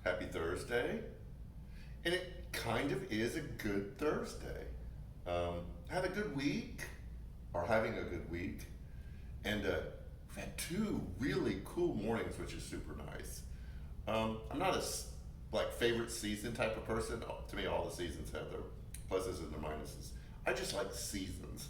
Happy Thursday. And it kind of is a good Thursday. Had a good week, or having a good week, and we've had two really cool mornings, which is super nice. I'm not like favorite season type of person. To me, all the seasons have their pluses and their minuses. I just like seasons.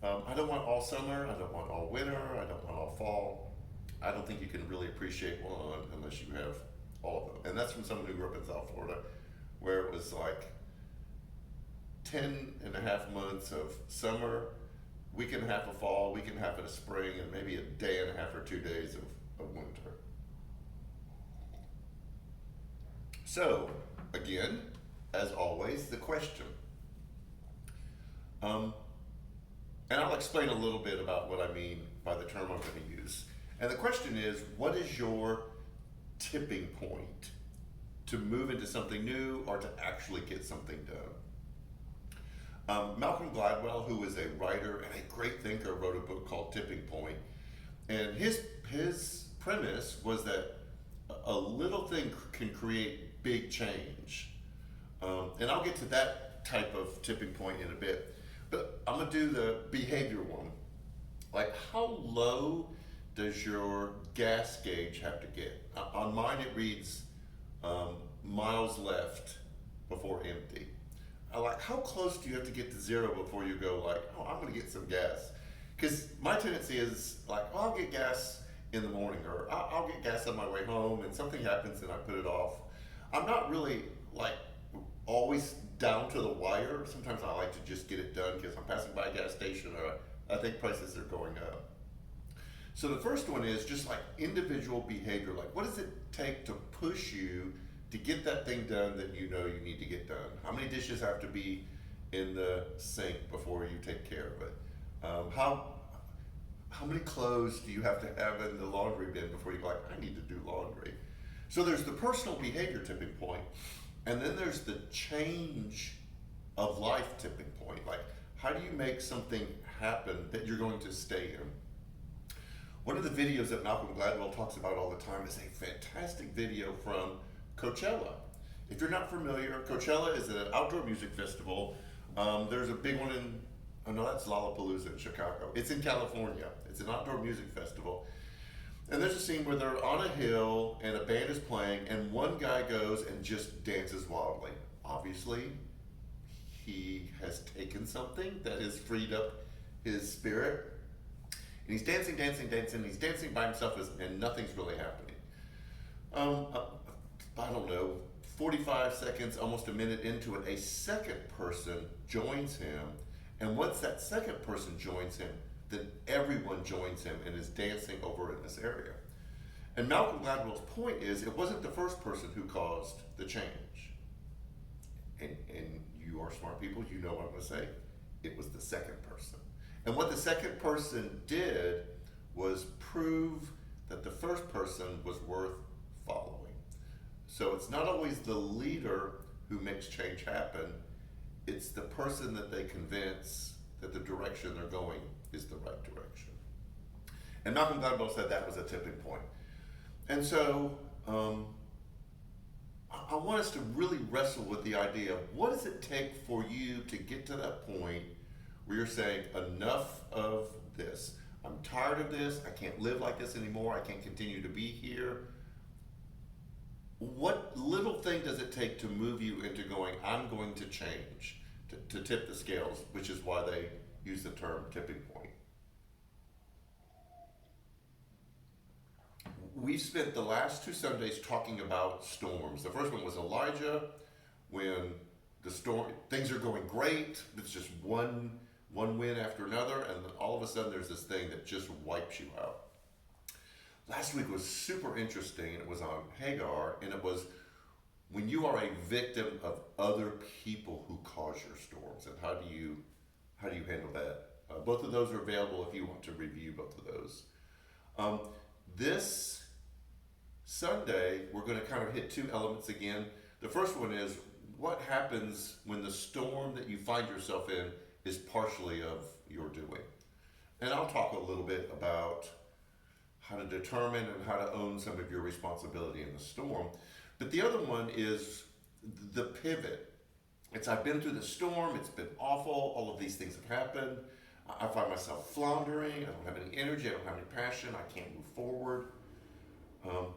I don't want all summer. I don't want all winter. I don't want all fall. I don't think you can really appreciate one unless you have all of them. And that's from someone who grew up in South Florida, where it was like 10 and a half months of summer, week and a half of fall, week and a half of spring, and maybe a day and a half or 2 days of winter. So, again, as always, the question. Um, and I'll explain a little bit about what I mean by the term I'm going to use. And the question is, what is your tipping point to move into something new or to actually get something done? Malcolm Gladwell, who is a writer and a great thinker, wrote a book called Tipping Point. And his premise was that a little thing can create big change. And I'll get to that type of tipping point in a bit. But I'm going to do the behavior one. Like, how low does your gas gauge have to get? On mine, it reads miles left before empty. I like, how close do you have to get to zero before you go like, oh, I'm going to get some gas? Because my tendency is like, oh, I'll get gas in the morning, or I'll get gas on my way home, and something happens and I put it off. I'm not really like always down to the wire. Sometimes I like to just get it done because I'm passing by a gas station or I think prices are going up. So the first one is just like individual behavior. Like, what does it take to push you to get that thing done that you know you need to get done? How many dishes have to be in the sink before you take care of it? How many clothes do you have to have in the laundry bin before you go like, I need to do laundry? So there's the personal behavior tipping point, and then there's the change of life tipping point. Like, how do you make something happen that you're going to stay in? One of the videos that Malcolm Gladwell talks about all the time is a fantastic video from Coachella. If you're not familiar, Coachella is an outdoor music festival. There's a big one in, oh no, that's Lollapalooza in Chicago. It's in California. It's an outdoor music festival. And there's a scene where they're on a hill and a band is playing and one guy goes and just dances wildly. Obviously, he has taken something that has freed up his spirit. And he's dancing, dancing, dancing. He's dancing by himself and nothing's really happening. I don't know, 45 seconds, almost a minute into it, a second person joins him. And once that second person joins him, then everyone joins him and is dancing over in this area. And Malcolm Gladwell's point is, it wasn't the first person who caused the change. And you are smart people, you know what I'm going to say. It was the second person. And what the second person did was prove that the first person was worth following. So it's not always the leader who makes change happen, it's the person that they convince that the direction they're going is the right direction. And Malcolm Gladwell said that was a tipping point. And so I want us to really wrestle with the idea of what does it take for you to get to that point where you're saying, enough of this. I'm tired of this. I can't live like this anymore. I can't continue to be here. What little thing does it take to move you into going, I'm going to change, to tip the scales, which is why they use the term tipping point. We've spent the last two Sundays talking about storms. The first one was Elijah, when the storm, things are going great. It's just one win after another, and then all of a sudden there's this thing that just wipes you out. Last week was super interesting. It was on Hagar, and it was when you are a victim of other people who cause your storms, and how do you handle that? Both of those are available if you want to review both of those. This Sunday, we're going to kind of hit two elements again. The first one is, what happens when the storm that you find yourself in is partially of your doing? And I'll talk a little bit about how to determine and how to own some of your responsibility in the storm. But the other one is the pivot. It's I've been through the storm, it's been awful, all of these things have happened. I find myself floundering, I don't have any energy, I don't have any passion, I can't move forward. Um,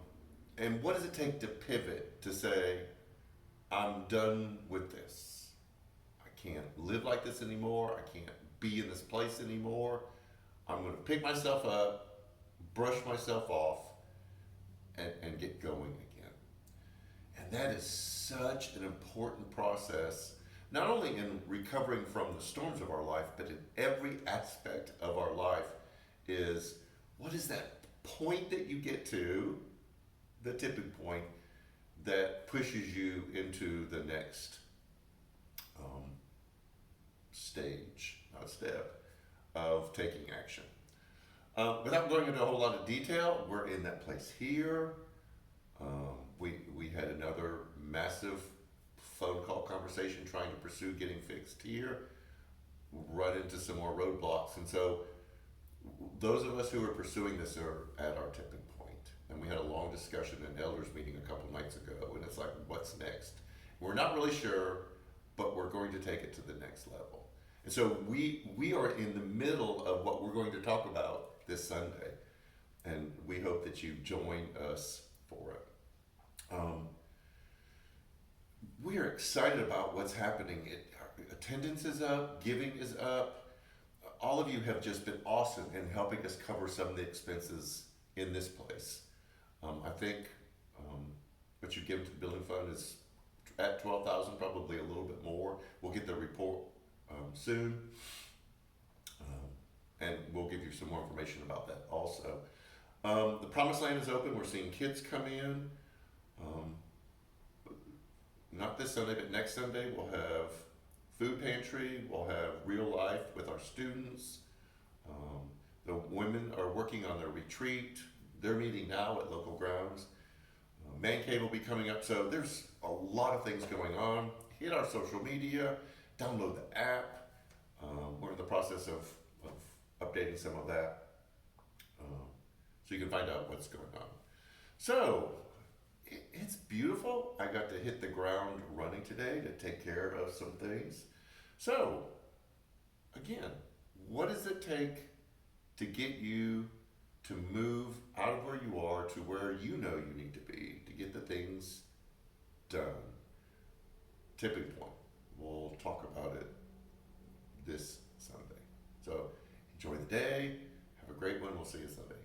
and what does it take to pivot, to say, I'm done with this? I can't live like this anymore, I can't be in this place anymore. I'm going to pick myself up, brush myself off, and get going again. And that is such an important process, not only in recovering from the storms of our life, but in every aspect of our life. Is what is that point that you get to, the tipping point, that pushes you into the next stage, not step, of taking action. Without going into a whole lot of detail, we're in that place here. We had another massive phone call conversation trying to pursue getting fixed here, run into some more roadblocks. And so those of us who are pursuing this are at our tipping point. And we had a long discussion in elders meeting a couple nights ago, and it's like, what's next? We're not really sure, but we're going to take it to the next level. And so we are in the middle of what we're going to talk about this Sunday, and we hope that you join us for it. We are excited about what's happening. Attendance is up, giving is up. All of you have just been awesome in helping us cover some of the expenses in this place. I think what you give to the building fund is at 12,000, probably a little bit more. We'll get the report soon, and we'll give you some more information about that also. The Promised Land is open. We're seeing kids come in. Not this Sunday, but next Sunday we'll have food pantry. We'll have real life with our students. The women are working on their retreat. They're meeting now at local grounds. Man Cave will be coming up. So there's a lot of things going on. Hit our social media, download the app. We're in the process of updating some of that, so you can find out what's going on. So it's beautiful. I got to hit the ground running today to take care of some things. So again, what does it take to get you to move out of where you are to where you know you need to be to get the things done? Tipping point. We'll talk about it this Sunday. So enjoy the day. Have a great one. We'll see you Sunday.